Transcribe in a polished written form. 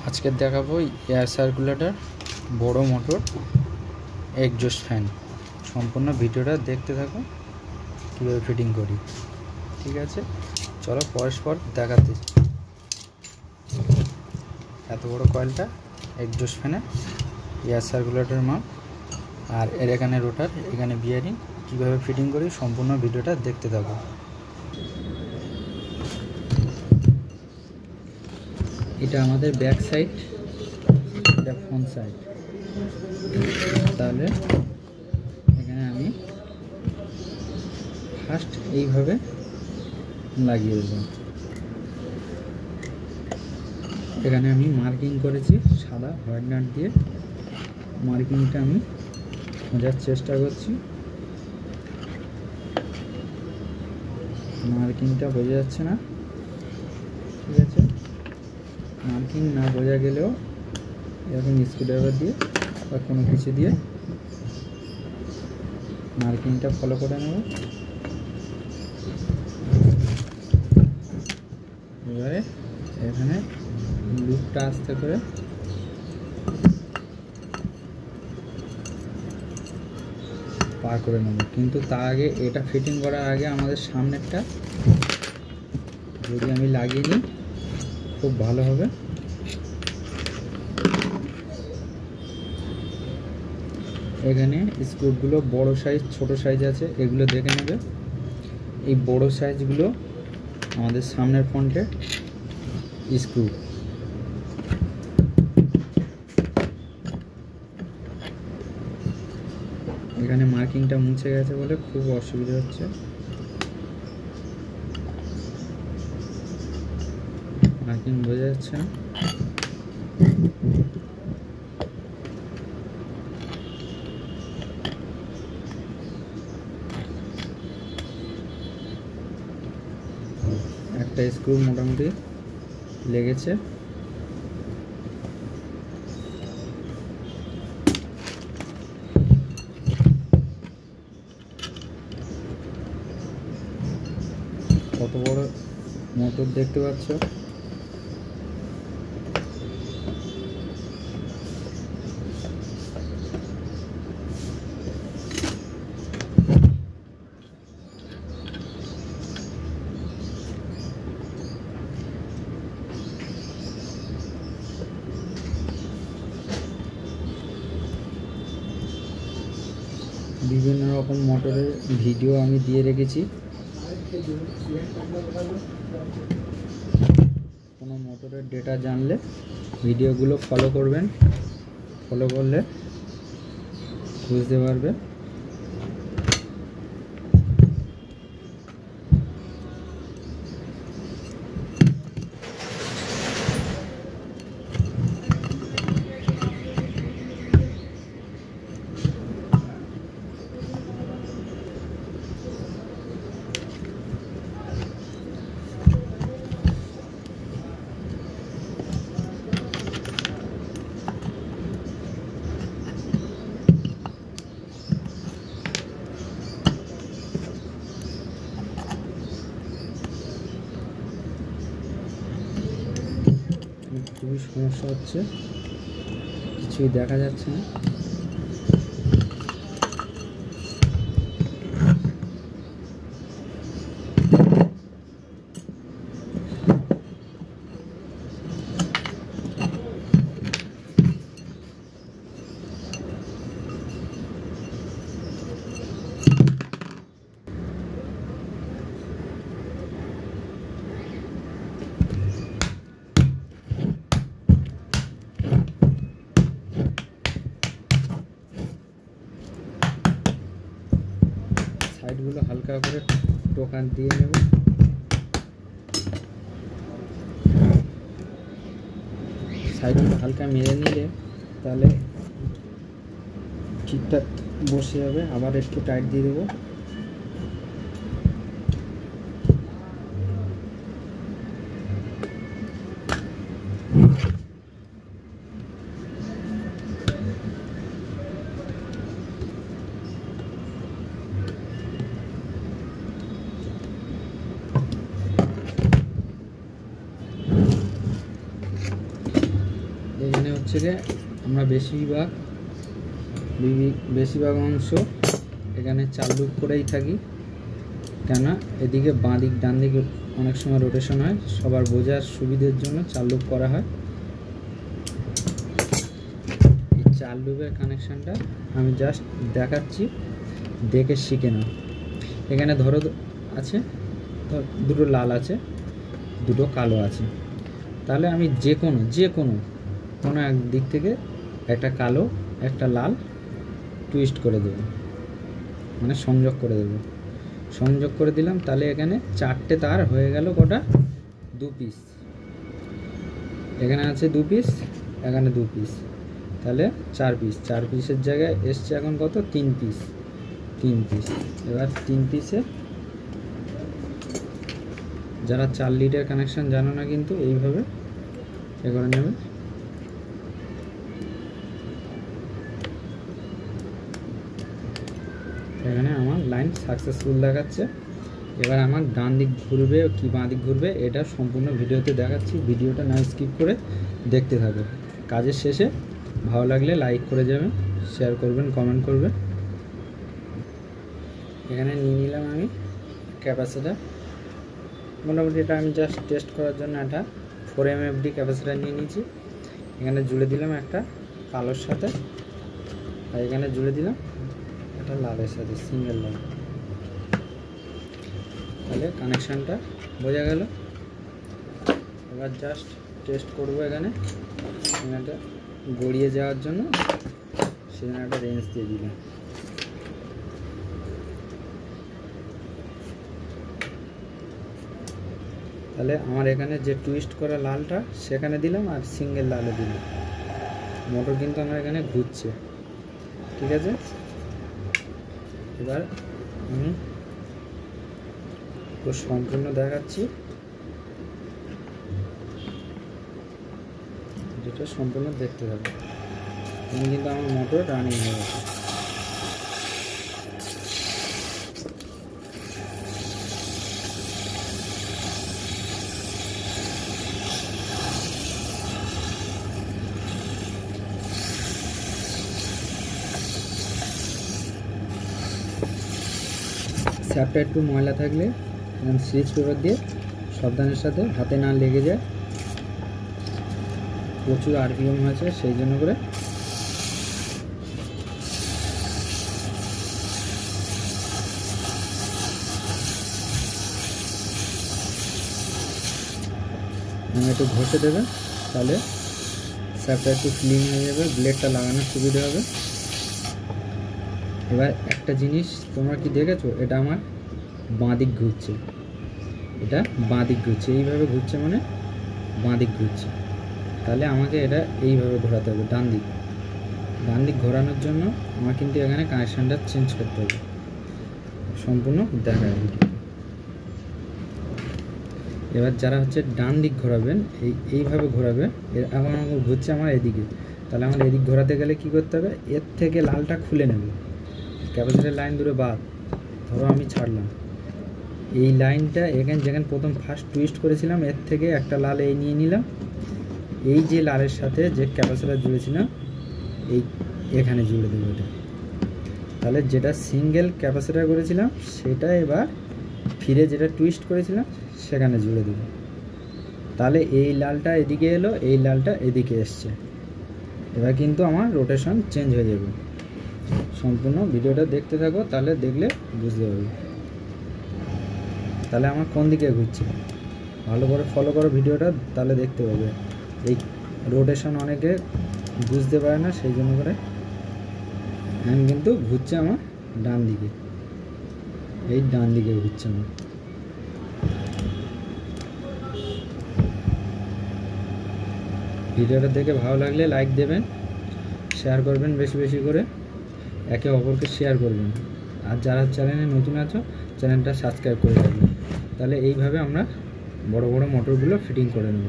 আজকে দেখাবো air circulator, বড় মোটর, এক্সজস্ট ফ্যান। সম্পূর্ণ ভিডিওটা দেখতে থাকো কীভাবে ফিটিং করি। ঠিক আছে, চলো পরস্পর দেখাতে। এত বড় কয়েলটা এক্সজস্ট ফ্যানে, এয়ার সার্কুলেটর মাপ, আর এর এখানে রোটার, এখানে বিয়ারিং। কীভাবে ফিটিং করি সম্পূর্ণ ভিডিওটা দেখতে থাকো। এটা আমাদের ব্যাক সাইড, এটা ফ্রন্ট সাইড। তাহলে এখানে আমি ফার্স্ট এইভাবে লাগিয়ে দেব। এখানে আমি মার্কিং করেছি সাদা হোয়াইট নাট দিয়ে। মার্কিংটা আমি খোঁজার চেষ্টা করছি, মার্কিংটা বোঝা যাচ্ছে না। ঠিক আছে, মার্কিং না বোঝা গেলেও এরকম স্ক্রুড্রাইভার দিয়ে বা কোনো কিছু দিয়ে মার্কিংটা ফলো করে নেব। এবারে এখানে লুপটা আস্তে করে পার করে নেব, কিন্তু তার আগে এটা ফিটিং করার আগে আমাদের সামনেরটা যদি আমি লাগিয়ে নিই খুব ভালো হবে। এখানে স্ক্রুগুলো বড় সাইজ ছোট সাইজ আছে, এগুলো দেখে নেবে। এই বড় সাইজগুলো আমাদের সামনের ফ্রন্টে স্ক্রু। এখানে মার্কিংটা মুছে গেছে বলে খুব অসুবিধা হচ্ছে। মার্কিং বোঝা যাচ্ছে না। একটা স্ক্রু মোটামুটি লেগেছে। কত বড় মোটর দেখতে পাচ্ছ। বিভিন্ন রকম মোটরের ভিডিও আমি দিয়ে রেখেছি। কোনো মোটরের ডেটা জানলে ভিডিওগুলো ফলো করবেন, ফলো করলে বুঝতে পারবে। খুবই সমস্যা হচ্ছে, কিছুই দেখা যাচ্ছে না। সাইডগুলো হালকা করে টোকা দিয়ে নেব। সাইডগুলো হালকা মেরে নিলে তাহলে ঠিকঠাক বসে যাবে। আবার একটু টাইট দিয়ে দেবো। হচ্ছে যে আমরা বেশিরভাগ অংশ এখানে চার লুপ করেই থাকি, কেননা এদিকে বাঁ দিক ডান দিকে অনেক সময় রোটেশন হয়, সবার বোঝার সুবিধের জন্য চার লুপ করা হয়। এই চার লুপের কানেকশানটা আমি জাস্ট দেখাচ্ছি, দেখে শিখে নাও। এখানে ধরো আছে দুটো লাল আছে, দুটো কালো আছে, তাহলে আমি যে কোনো এক দিক থেকে একটা কালো একটা লাল টুইস্ট করে দেব, মানে সংযোগ করে দেব। সংযোগ করে দিলাম, তাহলে এখানে চারটে তার হয়ে গেল কটা, 2 পিস। এখানে আছে 2 পিস, এখানে 2 পিস, তাহলে 4 পিস। 4 পিসের জায়গায় এসছে এখন কত, 3 পিস। এবার 3 পিসে যারা 4 লিডের কানেকশান জানো না কিন্তু এইভাবে এ করে নেবে। এখানে আমার লাইন সাকসেসফুল দেখাচ্ছে। এবার আমার ডান দিক ঘুরবে কি বাঁ দিক ঘুরবে এটা সম্পূর্ণ ভিডিওতে দেখাচ্ছি, ভিডিওটা না স্কিপ করে দেখতে থাকো। কাজের শেষে ভালো লাগলে লাইক করে যাবেন, শেয়ার করবেন, কমেন্ট করবেন। এখানে নিয়ে নিলাম আমি ক্যাপাসিটার, মোটামুটি এটা আমি জাস্ট টেস্ট করার জন্য একটা 4 MFD ক্যাপাসিটার নিয়ে নিয়েছি। এখানে জুড়ে দিলাম একটা কালোর সাথে, আর এখানে জুড়ে দিলাম একটা লালের সাথে, সিঙ্গেল লাইন। তাহলে কানেকশানটা বোঝা গেল। এবার জাস্ট টেস্ট করবো এখানে একটা গড়িয়ে যাওয়ার জন্য, সেখানে একটা রেঞ্জ দিয়ে দিলাম। তাহলে আমার এখানে যে টুইস্ট করা লালটা সেখানে দিলাম, আর সিঙ্গেল লালে দিলাম। মোটর কিন্তু আমার এখানে ঘুরছে, ঠিক আছে। এবার আমি সম্পূর্ণ দেখাচ্ছি, যেটা সম্পূর্ণ দেখতে হবে। আমি কিন্তু আমার মোটর রানিং হয়ে গেছে। স্যাপটা একটু ময়লা থাকলে সুইচ পেপার দিয়ে সাবধানের সাথে হাতে না লেগে যায়। প্রচুর RPM হয়েছে সেই জন্য করে। একটু ঘষে দেবে, তাহলে স্যাপটা একটু ক্লিন হয়ে যাবে, ব্লেডটা লাগানোর সুবিধা হবে। এবার একটা জিনিস তোমরা কি দেখেছো, এটা আমার বাঁ দিক ঘুরছে, এটা বাঁ দিক ঘুরছে, এইভাবে ঘুরছে মানে বাঁ দিক ঘুরছে। তাহলে আমাকে এটা এইভাবে ঘোরাতে হবে, ডান দিক ঘোরানোর জন্য আমার কিন্তু এখানে কানেকশানটা চেঞ্জ করতে হবে। সম্পূর্ণ দেখা যাবে। এবার যারা হচ্ছে ডান দিক ঘোরাবেন, এইভাবে ঘোরাবে। এখন আমার ঘুরছে আমার এদিকে, তাহলে আমার এদিক ঘোরাতে গেলে কি করতে হবে, এর থেকে লালটা খুলে নেবে। ক্যাপাসিটার লাইন দূরে বাদ, ধরো আমি ছাড়লাম এই লাইনটা, যেখানে প্রথম ফার্স্ট টুইস্ট করেছিলাম এর থেকে একটা লাল এই নিয়ে নিলাম, এই যে লালের সাথে যে ক্যাপাসিটার জুড়েছিলাম এখানে জুড়ে দেবো এটা। তাহলে যেটা সিঙ্গেল ক্যাপাসিটার করেছিলাম সেটা এবার ফিরে যেটা টুইস্ট করেছিলাম সেখানে জুড়ে দেবো। তাহলে এই লালটা এদিকে এলো, এই লালটা এদিকে এসছে। এবার কিন্তু আমার রোটেশন চেঞ্জ হয়ে যাবে। সম্পূর্ণ ভিডিওটা দেখতে থাকো, তাহলে দেখলে বুঝতে পারবে। তাহলে আমার কোন দিকে ঘুরছে ভালো করে ফলো করো ভিডিওটা, তাহলে দেখতে পাবে। এই রোটেশন অনেকে বুঝতে পারে না, সেই জন্য করে আমি কিন্তু ঘুরছে আমার ডান দিকে, এই ডান দিকে ঘুরছে আমার। ভিডিওটা দেখে ভালো লাগলে লাইক দেবেন, শেয়ার করবেন বেশি করে, একে অপরকে শেয়ার করবেন। আর যারা চ্যানেলে নতুন আছো চ্যানেলটা সাবস্ক্রাইব করে রাখবেন। তাহলে এইভাবে আমরা বড় মোটরগুলো ফিটিং করে নেব।